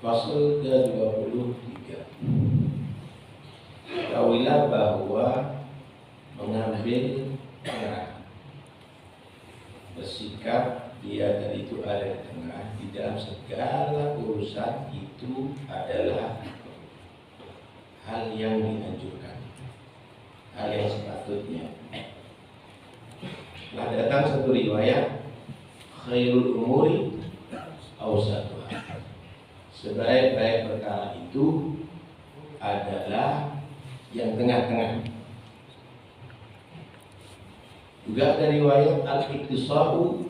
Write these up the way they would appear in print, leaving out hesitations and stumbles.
Fasal ke-23. Ketahuilah bahwa mengambil tengah, bersikap dia tadi itu ada di tengah di dalam segala urusan itu adalah hal yang dianjurkan, hal yang sepatutnya. Telah datang satu riwayat, khairul umuri awsatuha, sebaik-baik perkara itu adalah yang tengah-tengah. Juga ada riwayat al-iktisadu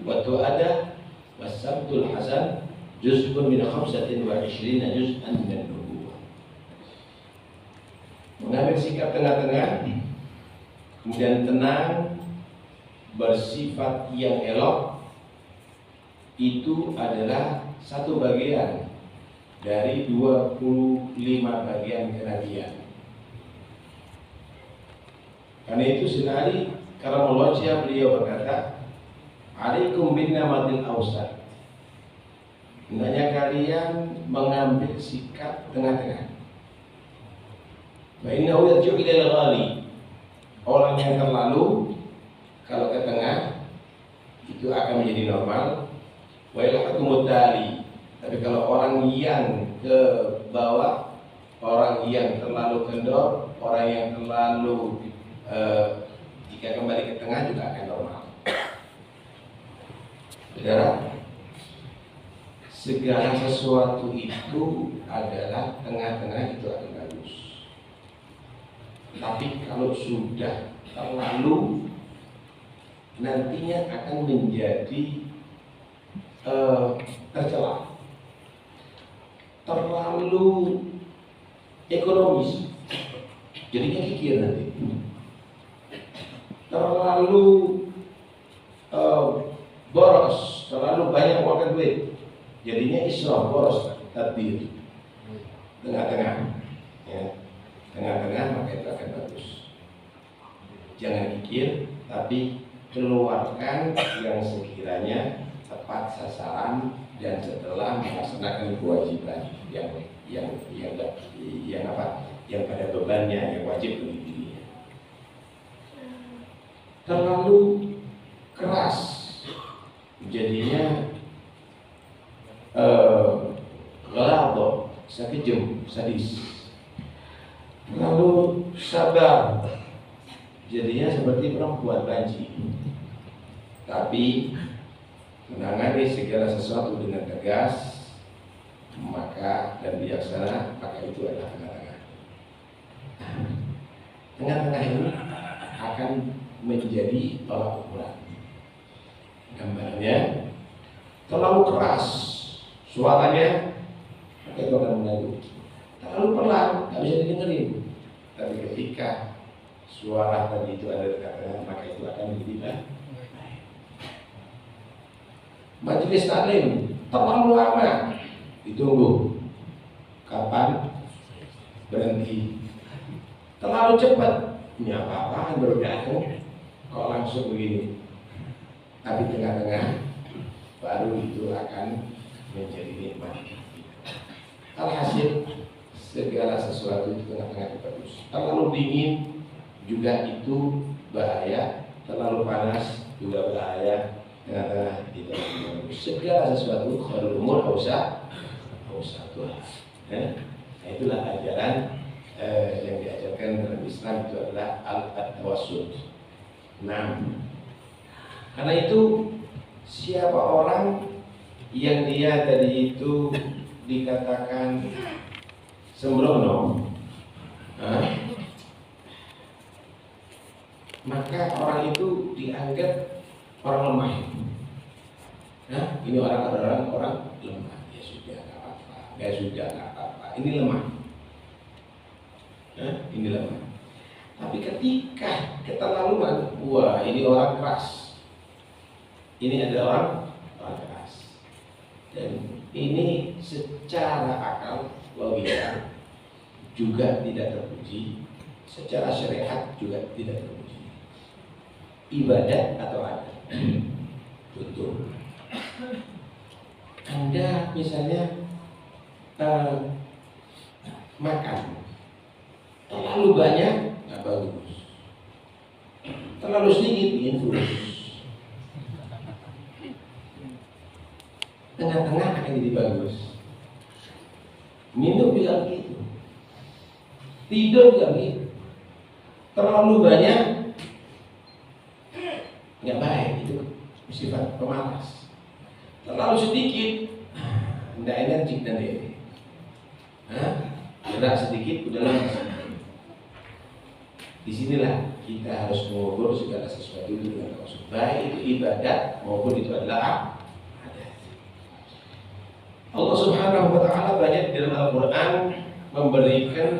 wa tu'ada was-sabtul hasan juz'un min 25 juz'an min an-nubuwah. Mengambil sikap tengah-tengah, kemudian tenang, bersifat yang elok, itu adalah satu bagian dari 25 bagian kenabian. Karena itu senari karamullah beliau berkata, alaikum bin namatil awsat, hendaknya kalian mengambil sikap tengah-tengah. Wa innahu yarji'u ila al-ghali, orang yang terlalu kalau ke tengah itu akan menjadi normal. Wa ilhakumut tali, tapi kalau orang yang ke bawah, orang yang terlalu kendor, orang yang terlalu jika kembali ke tengah juga akan normal. Saudara, segala sesuatu itu adalah tengah-tengah, itu akan bagus. Tapi kalau sudah terlalu, nantinya akan menjadi tercela, terlalu ekonomis, jadinya kikir nanti. Terlalu boros, terlalu banyak makan duit, jadinya israf, boros, tadbir. Tengah-tengah, ya, tengah-tengah, maka itu akan bagus. Jangan kikir, tapi keluarkan yang sekiranya tepat sasaran dan setelah melaksanakan kewajiban yang pada bebannya, yang wajib bagi dirinya. Terlalu keras, jadinya ghalabo, sakejam, sadis. Terlalu sabar, jadinya seperti perempuan banci. Tapi menangani segala sesuatu dengan tegas, maka dan bijaksana, maka itu adalah tengah-tengah. Tengah-tengah ini akan menjadi tolak ukur. Gambarnya terlalu keras suaranya, maka itu akan mengganggu. Terlalu pelan, nggak bisa didengerin. Tapi ketika suara tadi itu ada di tengah-tengah, maka itu akan menjadi baik. Majelis taklim terlalu lama, ditunggu kapan berhenti. Terlalu cepat, ini apa-apaan baru datang, kok langsung begini. Tapi tengah-tengah baru itu akan menjadi nikmat. Alhasil segala sesuatu itu tengah-tengah itu bagus. Terlalu dingin juga itu bahaya, terlalu panas juga bahaya. Tengah-tengah itu segala sesuatu khairul umur awsatuha. Nah, itulah ajaran yang diajarkan dalam Islam, itu adalah al-tawassut. Nah, karena itu siapa orang yang dia tadi itu dikatakan sembrono, maka orang itu dianggap orang lemah. Nah, ini orang lemah. Ya sudah, nggak apa-apa. Ini lemah. Nah, ini lemah. Tapi ketika keterlaluan, wah, ini orang keras. Ini adalah orang keras. Dan ini secara akal logika juga tidak terpuji, secara syariat juga tidak terpuji. Ibadat atau adat? Betul. Anda misalnya makan terlalu banyak nggak bagus, terlalu sedikit infus, tengah-tengah akan jadi bagus. Minum juga begitu, tidur juga begitu. Terlalu banyak nggak baik, itu sifat pemalas. Terlalu sedikit nggak energik dan ini. Gerak sedikit udah lemas. Disinilah kita harus mengukur segala sesuatu itu dengan maksud, baik itu ibadat maupun itu adalah adat. Allah Subhanahu wa Ta'ala banyak di dalam Al-Quran memberikan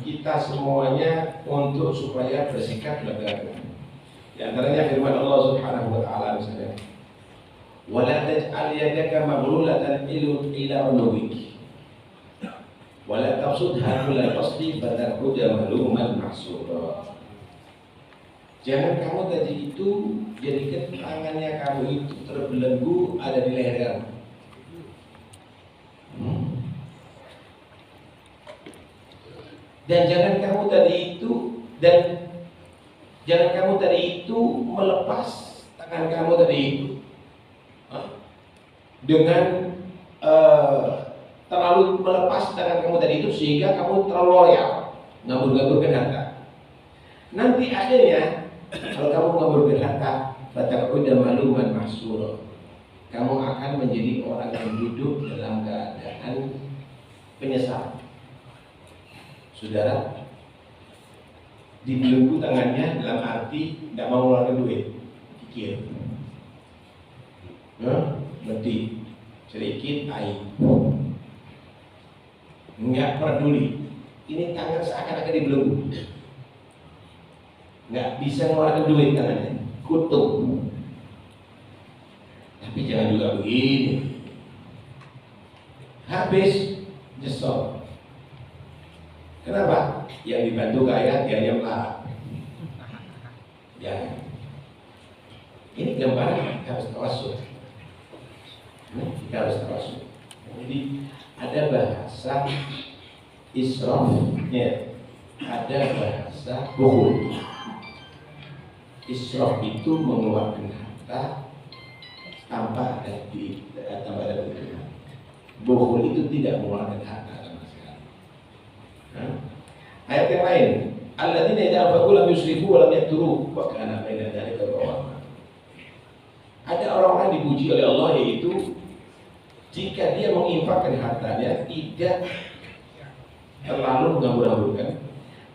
kita semuanya untuk supaya bersikap belakangan. Di antaranya firman Allah Subhanahu wa Ta'ala misalnya, "Wala taj'al yadaka maghlulatan ila unubik, wala tabsudha kullal basti fataquda maluman mahsura." Jangan kamu tadi itu jadikan tangannya kamu itu terbelenggu ada di leher kamu. Dan jangan kamu tadi itu melepas tangan kamu tadi itu dengan terlalu melepas tangan kamu tadi itu sehingga kamu terlalu loyal ngabur-ngaburkan harta. Nanti akhirnya kalau kamu ngaburkan harta, fataquda maluman mahsura, kamu akan menjadi orang yang duduk dalam keadaan penyesalan. Saudara, dibelenggu tangannya dalam arti tidak mau mengeluarkan duit, kikir, mati, sedikit air, nggak peduli. Ini tangan seakan-akan dibelenggu, nggak bisa mengeluarkan duit tangannya, kutuk. Tapi jangan juga begini, habis jesol. Kenapa? Yang dibantu kaya dia yang melarat. Jangan. Ini gambaran harus tawasul. Kita harus tawasul. Jadi ada bahasa israfnya, ada bahasa bukhul. Israf itu mengeluarkan harta tanpa ada perhitungan. Bukhul itu tidak mengeluarkan harta sama sekali. Ayat yang lain, alladzina idza anfaqu lam yusrifu wa lam yaqturu wa kana baina dzalika qawama. Ada orang-orang dipuji oleh Allah, yaitu jika dia menginfakkan hartanya tidak terlalu menghambur-hamburkan,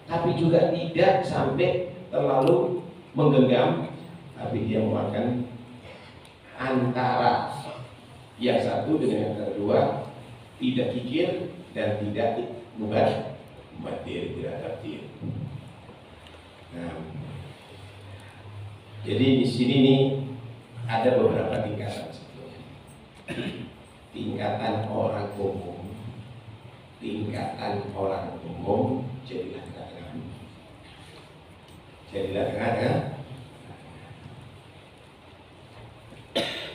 tapi juga tidak sampai terlalu menggenggam, tapi dia mengeluarkan antara yang satu dengan yang kedua, tidak kikir dan tidak mubadir, tidak tabdir. Nah, jadi di sini nih ada beberapa tingkatan sebetulnya. Tingkatan orang umum, jadilah tengah-tengah.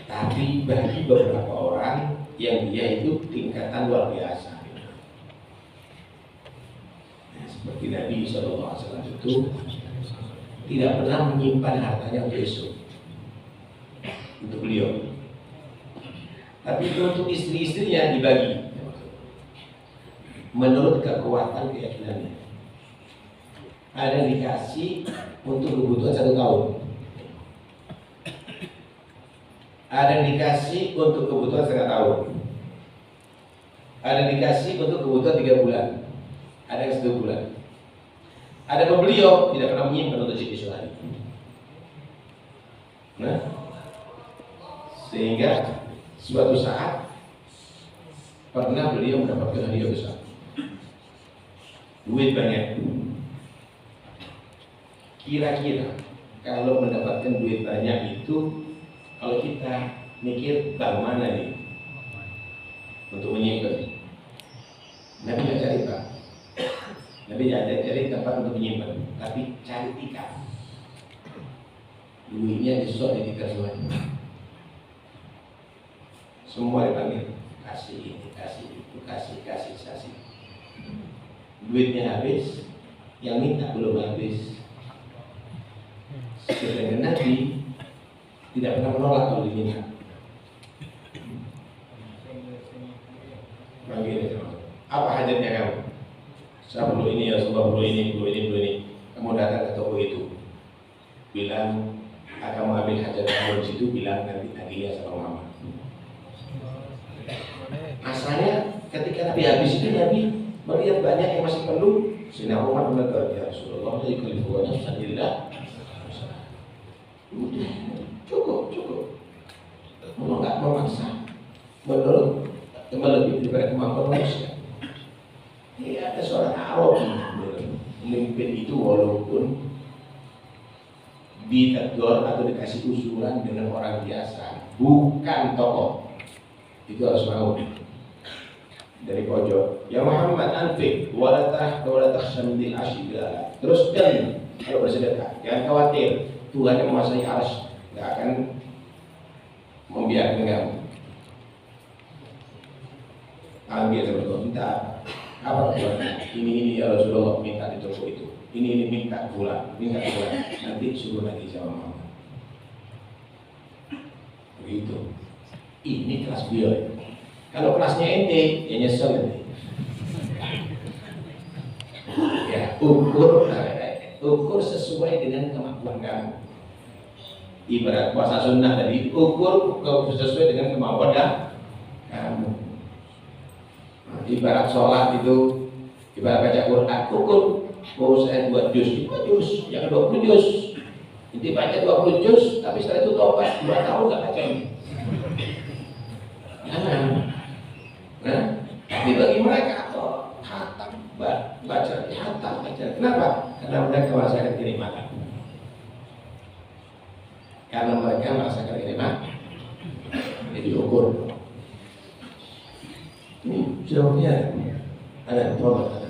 Tapi bagi beberapa orang yang dia itu tingkatan luar biasa. Seperti Nabi SAW itu tidak pernah menyimpan hartanya untuk esok, untuk beliau. Tapi untuk istri-istrinya dibagi menurut kekuatan keyakinannya. Ada yang dikasih untuk kebutuhan 1 tahun, ada yang dikasih untuk kebutuhan setengah tahun, ada yang dikasih untuk kebutuhan 3 bulan, ada yang 1 bulan. Ada beliau tidak pernah menyimpan untuk esok hari. Nah, sehingga suatu saat pernah beliau mendapatkan hadiah besar, duit banyak. Kira-kira kalau mendapatkan duit banyak itu, kalau kita mikir bank mana nih untuk menyimpan. Nabi nggak cari bank, Nabi nggak cari tempat untuk menyimpan, tapi cari tikar. Duitnya disosok di tikar semuanya. Semua dipanggil, kasih ini, kasih itu, kasih. Duitnya habis, yang minta belum habis. Sedangkan Nabi tidak pernah menolak kalau diminta. Panggil, apa hajatnya kamu? Saya perlu ini, ya Rasulullah, perlu ini. Kamu datang ke toko itu, bilang akan mengambil hajat kamu di situ, bilang nanti tagihnya sama Muhammad. Asalnya ketika Nabi habis itu, Nabi melihat banyak yang masih perlu. Sina Umar berkata, ya Rasulullah, saya kalifuannya sadillah. Cukup. Kalau nggak memaksa, menurut lebih daripada kemampuan manusia. Ini ada seorang Arab memimpin itu walaupun ditegur atau dikasih usulan dengan orang biasa, bukan tokoh. Itu harus mau dari pojok. Ya Muhammad anfik walatah syamdil asyidala. Terus dan kalau bersedekah, jangan khawatir Tuhan yang menguasai arsy nggak akan membiarkan kamu. Ambil Rasulullah, minta apa Tuhan? Ini ya Rasulullah, minta di toko itu. Ini minta pulang. Nanti suruh lagi sama Muhammad. Begitu. Ini kelas beliau. Kalau kelasnya ente, ya nyesel ente. Ya, ukur sesuai dengan kemampuan kamu. Ibarat puasa sunnah tadi, ukur sesuai dengan kemampuan kamu. Ibarat sholat itu, ibarat baca Quran, ukur. Mau saya 2 juz, 5 juz, jangan 20 juz. Inti baca 20 juz, tapi setelah itu tobat 2 tahun nggak baca ini. Jangan. Nah, tapi bagi mereka hatam baca. Kenapa? Karena mereka merasakan kenikmatan. Jadi ukur. Ini jawabnya ada tolak.